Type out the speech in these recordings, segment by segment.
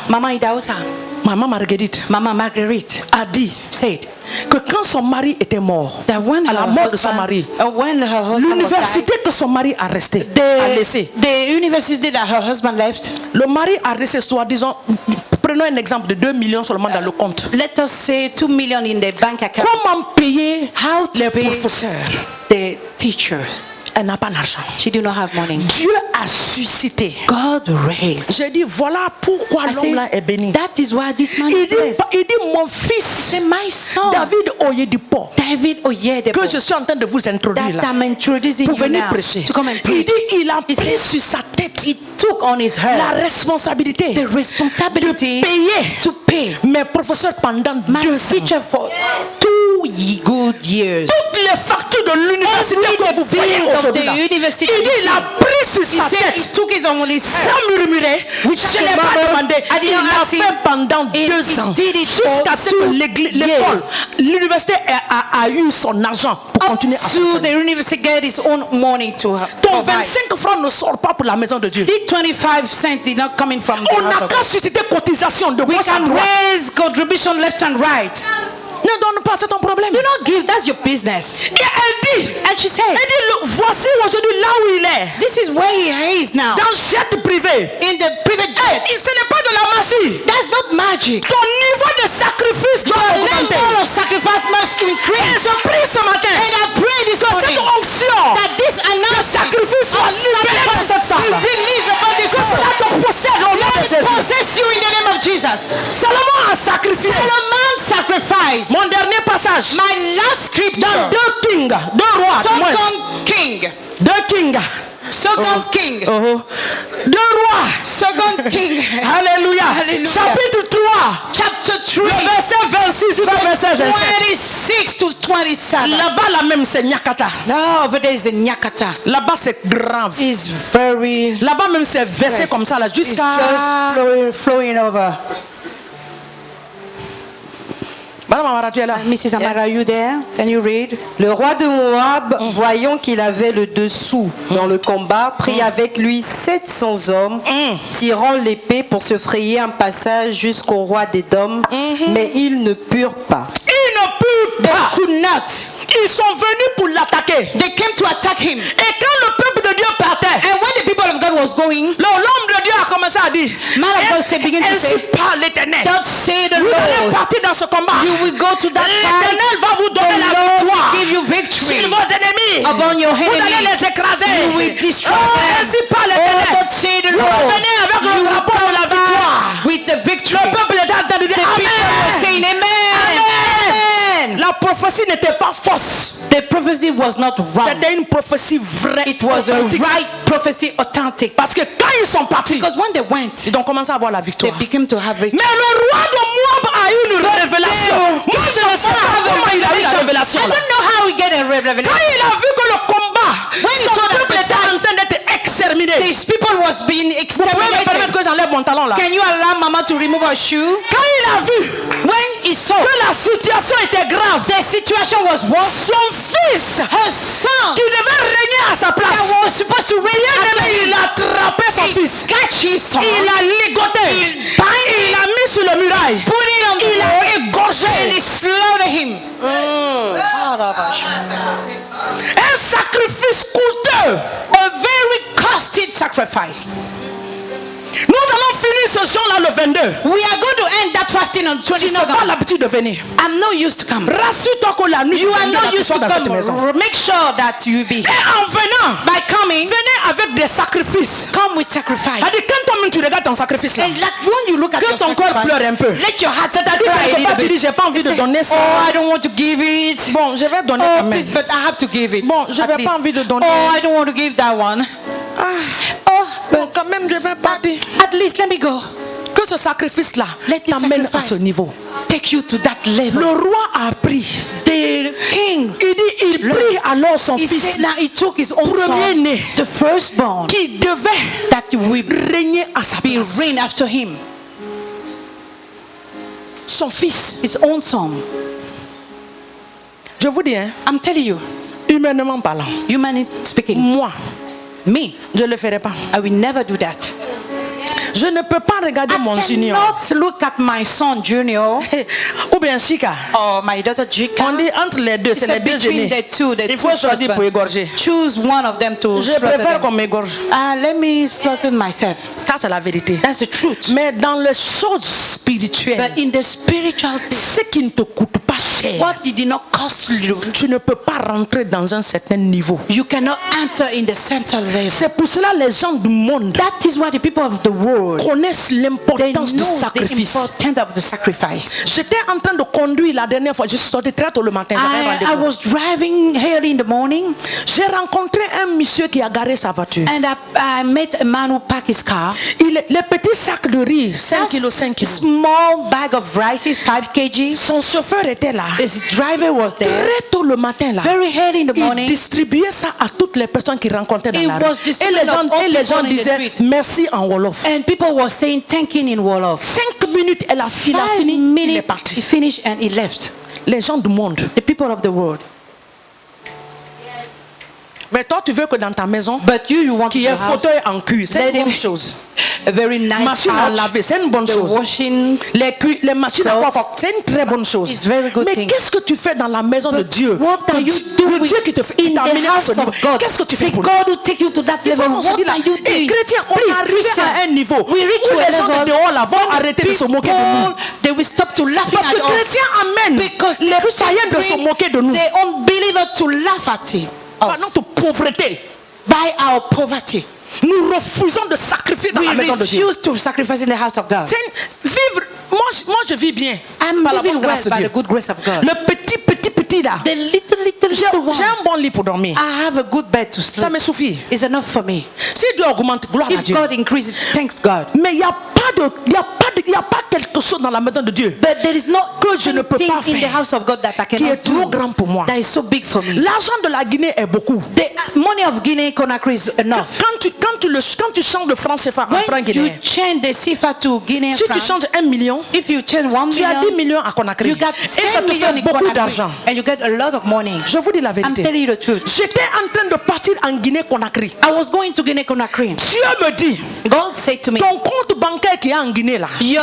Mama Idaosa, Maman Marguerite Mama Marguerite a dit said que quand son mari était mort, that when à la her mort de son mari, when her husband was l'université que son mari a laissé, the university that her husband left, le mari a laissé, soi-disant, prenons un exemple de 2 millions seulement dans le compte. let us say 2 million in the bank account. Comment payer How to les pay professeurs? the teachers? Elle n'a pas d'argent. She did not have money. Dieu a suscité. God raised. J'ai dit, voilà pourquoi I l'homme là est said, béni. that is why this man Il is blessed. dit, mon fils, Say, my son, David Oyedipo, David Oyedepo, que je suis en train de vous introduire that là, I'm introducing pour you venir now prêcher. to come and Il preach. dit, il a He pris said, sur sa tête he took on his la head responsabilité the responsibility de payer to pay mes professeurs pendant my 2 ans. teacher for 2 good years. Toutes les factures de l'université Every que vous voyez bill of aujourd'hui the là, university. il dit, il a pris sur He sa said he tête took his on his sans head. murmurer. Je Without n'ai pas murmur. demandé. I did Il not l'a ask him. fait pendant He 2 ans. did it Jusqu'à for ce que 2 l'école, years. l'université a eu son argent pour continuer à To fonctionner. the university get his own money to Ton provide. 25 francs ne sort pas pour la maison de Dieu. The 25 cents did not coming from the On house n'a of qu'à God. susciter cotisation de We gauche à can droite. raise contribution left and right. Ne donne pas, c'est ton problème. Do not give, that's your business. Et elle dit, And she said, voici aujourd'hui là où il est. this is where he is now. Dans jet privé. In the private jet. Ce n'est pas de la magie. That's not magic. Ton niveau de sacrifice doit The augmenter. level of sacrifice must Et increase. je prie ce matin And I pray this que morning cette onction that this de announcement sacrifice soit libérée dans cette salle. be released upon this Que cela world. te possède au nom de Let it Jésus. possess you in the name of Jesus. Salomon a sacrifié. Solomon sacrificed. Mon dernier passage. My last scripture. Dans 2 Kings, 2 rois. Second King. 2 Kings. Second King. 2 rois. Second King. Alléluia. Hallelujah. Chapitre 3. Chapter 3. Verset 26 jusqu'au verset 27. 26 to 27. Là-bas, là même, c'est Nyakata. No, over there is the Nyakata. Là-bas, c'est grave. It's very. Là-bas, même, c'est versé comme ça, là, It's jusqu'à. just flowing over. Madame Amara, tu es là. Mrs. Amara, are you there? Can you read? Le roi de Moab, voyant qu'il avait le dessous dans le combat, prit avec lui 700 hommes, tirant l'épée pour se frayer un passage jusqu'au roi d'Édom, mais ils ne purent pas. Ils ne purent They pas. could not. Ils sont venus pour l'attaquer. They came to attack him. Et quand le peuple de Dieu partait, And when the people of God was going, l'homme de Dieu a commencé à dire, man of God said, begin to ainsi say, parle l'Éternel. "Thus say the Vous allez Lord, partir dans ce combat. you will go to that fight. L'Éternel va vous The donner la Lord victoire will give you sur victory vos ennemis. upon your Vous allez enemies. les écraser. You will destroy Oh, them. ainsi parle Oh, l'Éternel. thus say the Vous Lord, revenez avec you le will drapeau de la come victoire. back with the victory." Le peuple est en train de dire The people were Amen. saying amen. Amen. Amen. La prophétie n'était pas fausse. The prophecy was not wrong. C'était une prophétie vraie. It was a authentique. right prophecy, authentic. Parce que quand ils sont partis, Because when they went, ils ont commencé à avoir la they victoire. became to have victory. Mais le roi de Moab a eu une révélation. Moi, je ne sais pas comment il a eu la révélation. I là. don't know how we get a revelation. Quand il a vu que le combat, When he son saw that peuple the était en train d'être exterminé. These people was being Vous pouvez me permettre exterminated. que j'enlève mon talon là. Can you allow Mama to remove her shoe? Quand il a vu When he saw que la situation était grave, the situation was worse, son fils her son qui devait régner à sa that place, was supposed to reign after il him, a attrapé son fils. catch his son, Il a ligoté. Il l'a mis sur le muraille. put it on Il the a and égorgé. he slaughtered him. Un sacrifice coûteux. A very costly sacrifice. Nous allons finir ce jour-là le 22. We are going to end that fasting on Tu n'as pas 22nd. l'habitude de venir. I'm not used to come. Rassure-toi que la nuit You are tu not used to dans cette maison. come. Make sure that you be Et en venant, by coming. venez avec des sacrifices. Come with sacrifice. C'est-à-dire quand toi-même tu regardes ton sacrifice là, And like when you look at que your ton corps sacrifice, pleure un peu. let your heart C'est-à-dire cry a quelque part little tu dis bit. j'ai pas envie de Say, donner ça. oh, I don't want to give it. Bon, je vais donner Oh, quand même. please, but I have to give it. Bon, je At n'ai least. pas envie de donner. Oh, I don't want to give that one. Oh, Bon, quand même je vais partir. at least let me go. Que ce sacrifice-là Let this t'amène à sacrifice ce niveau. take you to that level. Le roi a pris. The king, Il dit, il prit alors son he fils said now he took his own premier son, né the firstborn, qui devait that will régner à sa be place. reign after him. Son fils. His own son. Je vous dis, hein, I'm telling you, humainement parlant, humanly speaking, moi, me, je ne le ferai pas. I will never do that. Je ne peux pas regarder mon I junior. cannot look at my son Junior Ou bien Chika. or my daughter Jika. On dit entre les deux, c'est It's les deux between aînés. the two, the Il two faut choisir pour husbands. égorger. Choose one of them to Je slaughter préfère them. qu'on m'égorge. Let me slaughter myself. Ça, c'est la vérité. That's the truth. Mais dans les choses spirituelles, But in the spiritual things, ce qui ne te coûte pas cher, what did not cost you, tu ne peux pas rentrer dans un certain niveau. you cannot enter in the center level. C'est pour cela les gens du monde That is why the people of the world, connaissent they l'importance du know the sacrifice. importance of the sacrifice. J'étais en train de conduire la dernière fois, je suis sorti très tôt le matin. j'avais un I rendez-vous. was driving early in the morning J'ai rencontré un monsieur qui a garé sa voiture. and I met a man who parked his car. Les petits sacs de riz, 5 kilos, 5 kilos. Small bag of rice, 5 kg. Son chauffeur était là. His driver was there. Très tôt le matin là. Very early in the Il morning. distribuait ça à toutes les personnes qui rencontraient dans It la rue. was Et distributed les gens, of all et les people gens in the disaient street. merci en Wolof. And people were saying thank you in Wolof. 5 minutes, il a 5 fini, il est minutes, he parti. finished and he left. Les gens du monde. The people of the world. Mais toi, tu veux que dans ta maison, But you want qu'il y ait un fauteuil en cuir, c'est Let une bonne him- chose. a very nice Machine à couch, laver, c'est une bonne the chose. washing. Les machines à Clothes. coiffer, c'est une très bonne chose. It's very good Mais thing. qu'est-ce que tu fais dans la maison de Dieu? What are you Le doing Dieu qui te fait, qui in t'a amené the à house ce niveau. of God? Qu'est-ce que tu fais The pour lui? God will take you to that Il faut level. qu'on se What dise là, are you hey, doing? chrétien, on Please, est arrivé Christian, à un niveau we reach où to a les gens de level dehors là vont when arrêter de se people, moquer de nous. they will stop to laughing Parce que at us. chrétien amène Because les Christians païens de se bring moquer de nous. the unbeliever to laugh at him. Par Us. notre pauvreté, By our poverty. nous refusons de sacrifier dans We la maison de Dieu. refuse to sacrifice in the house of God. C'est vivre. Moi, je vis bien. I'm Par la living bonne well grâce de by Dieu. the good grace of God. Le petit là. The little J'ai one. un bon lit pour dormir. I have a good bed to Ça sleep. me suffit. It's enough for me. Si Dieu augmente, gloire à If Dieu. God increases, thanks God. Mais il n'y a pas quelque chose dans la maison de Dieu But there is no que je ne peux thing pas in the faire house of God that I qui est cannot trop do grand pour moi. that is so big for me. L'argent de la Guinée est beaucoup. The money of Guinea Conakry is enough. Quand tu changes de franc CFA en franc When you guinéen, change the CFA to Guinea si tu franc, changes 1 million, if you change 1 tu as 10 million, millions à Conakry. you got Et ça 10 te million fait in beaucoup Conakry, d'argent. and you get a lot of money. Je vous dis la I'm vérité. telling you the truth. J'étais en train de partir en Guinée-Conakry. I was going to Guinea Conakry. Dieu me dit, God said to me, ton compte bancaire qui est en Guinée là, your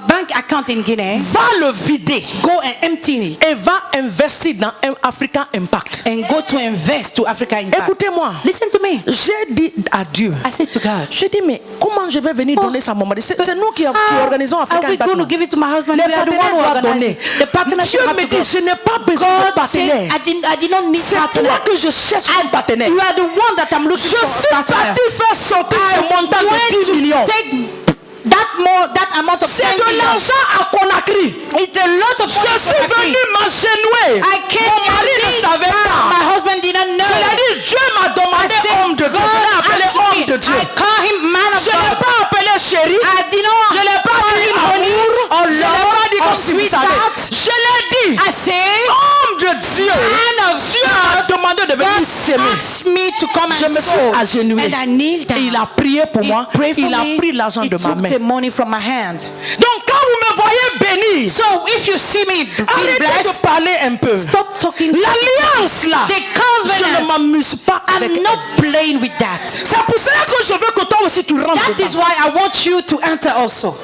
bank account in Guinea, va le vider go and empty it et va investir dans un African Impact. and go to invest to Africa Impact. Écoutez-moi, Listen to me. j'ai dit à Dieu, I said to God, j'ai dit mais comment je vais venir donner ça à mon mari? C'est nous qui organisons are African we going to Impact. give it to my husband? Les We are the one partenaires who doivent organize donner. it. The partnership Dieu have me to dit, go. je n'ai pas besoin de God said, partenaire. I did not need C'est partner. toi que je cherche comme partenaire. You are the one that I'm looking Je for. suis partner. parti faire sortir ce montant de Went 10 millions. to take that amount of C'est 10 de million. l'argent à Conakry. It's a lot of Je money suis for Conakry. venu m'agenouiller. I came Mon mari and ne did savait that. pas. My husband didn't know. Je l'ai dit, Dieu m'a I demandé said, homme de Dieu. Je l'ai appelé asked homme me. de Dieu. I call him man of Je ne l'ai God. pas appelé chéri. I did not Je ne l'ai pas call dit him amour. honey or Je ne l'ai pas love dit or comme si vous savez. sweetheart. Je l'ai dit. I said, Homme de Dieu. man of Dieu m'a demandé de venir God s'aimer. asked me to come Je and me suis sow. agenouillé. And I kneeled down. Et il a prié pour He moi. prayed for Il a me. pris l'argent He de ma took main. the money from my hand. Donc quand vous me voyez béni, So if you see me being arrêtez de blessed, parler un peu. stop talking. L'alliance là, The je ne covenant. m'amuse pas avec I'm elle. not playing with that. C'est pour cela que je veux que toi aussi tu rentres That is dedans. why I want you to enter also.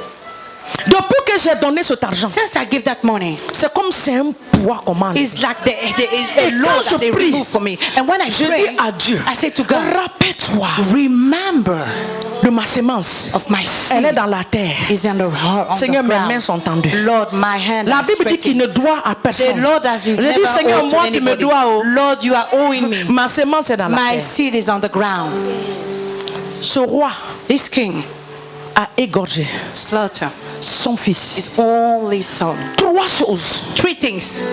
Depuis que j'ai donné cet argent, Since I give that money, c'est comme c'est un poids qu'on m'enlève. it's like it's a Et load quand je that they prie, remove for me. And when I Je dis pray, à Dieu, I say to God, rappelle-toi remember de ma sémence. of my Elle est sin dans la terre. is on Seigneur, the mes ground. mains sont tendues. Lord, my hand La is Bible dit qu'il sweating. ne doit à The personne. Lord has his Je never dis, Seigneur, owed to moi tu me anybody. dois. Oh. Lord, you are owing me. Ma sémence est dans la My terre. seed is on the ground. Ce roi This king a égorgé slaughter son fils. his only son. 3 choses 3 things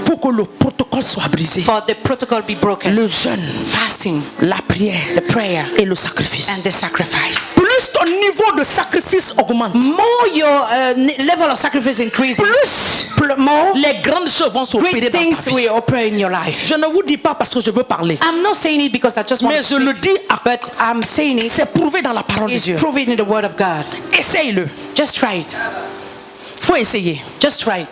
pour que le protocole soit brisé. for the protocol be broken: Le jeûne, fasting, la prière the prayer, et le sacrifice. and the sacrifice. Plus ton niveau de sacrifice augmente, More your level of sacrifice increases, plus more les grandes choses vont s'opérer great dans things ta vie. will occur in your life. Je ne vous dis pas parce que je veux parler, I'm not saying it because I just want mais to je speak, le dis à but I'm saying it. c'est prouvé dans la parole de It's Dieu. proven in the Word of God. Essaye-le. Just try it. Faut essayer. Just try it.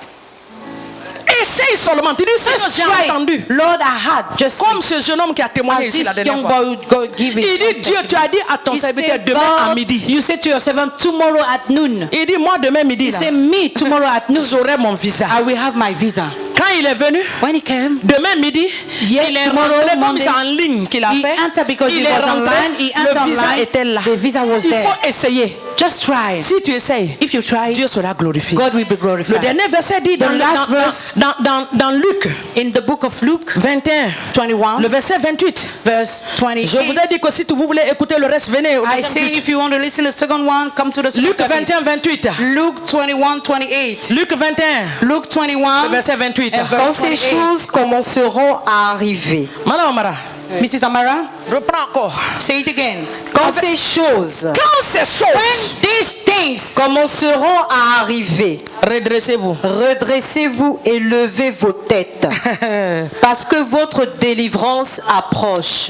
essaye seulement. Tu dis, Seigneur, Just j'ai try. entendu. Lord, I had just Comme ce jeune homme qui a témoigné as ici la this dernière young fois. boy would go give Il dit, it. Dieu, tu as dit à ton He serviteur said, demain à God, midi. you said to your servant tomorrow at noon. Il dit, moi demain midi, He là, said, me tomorrow at noon. j'aurai mon visa. I will have my visa. Quand il est venu, When he came, demain midi, Yes, il est tomorrow rentré comme Monday, c'est en ligne qu'il a he fait. entered because Il he est was rentré, online. He entered le visa online. était là. The visa was Il there. faut essayer. Just try. Si tu essayes, If you try, Dieu sera glorifié. God will be Le glorified. dernier verset dit dans, The last verse dans Luc in the book of Luke 21, 21, le verset 28. verse Je vous ai 28. dit que si vous voulez écouter le reste, venez au I deuxième say culte. if you want to listen to the second one, come to the second Luc service. 21, 28. Luke 21, 28. Luc 21, Luke 21, le verset 28. and Quand verse ces 28. choses commenceront à arriver. Madame Amara, Mrs. Amara, reprends encore. say it again. Quand ces choses Quand ces choses, These things commenceront à arriver, redressez-vous. redressez-vous et levez vos têtes, parce que votre délivrance approche.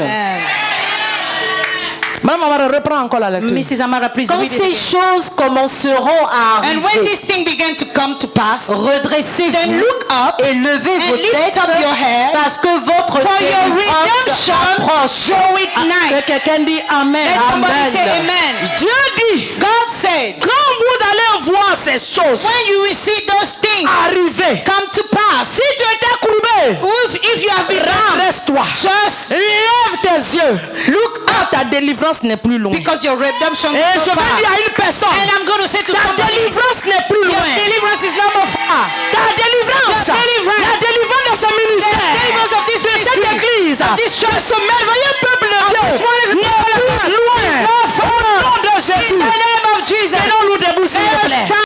Madame Amara, reprends encore la lecture. Mrs. Amara, please Quand read it ces again. choses commenceront à And when arriver, this thing began to come to pass, redressez-vous then look up et levez and vos lift têtes, up your head, parce que votre for your délivrance redemption approche. draw it nigh. Quelqu'un dit Amen. Let somebody Amen. say amen. Dieu dit, God said, quand vous allez voir ces choses when you will see those things arriver, come to pass, si tu étais courbé, if you have been down, reste-toi. just Lève tes yeux. Look up. Ta délivrance n'est plus loin. because your redemption Et is je so vais far. dire à une personne, And I'm going to say to ta somebody, délivrance n'est plus your loin. deliverance is not more far. Ta délivrance, Your deliverance. la délivrance de ce ministère, The deliverance of this de cette ministry, église, of this church, de ce merveilleux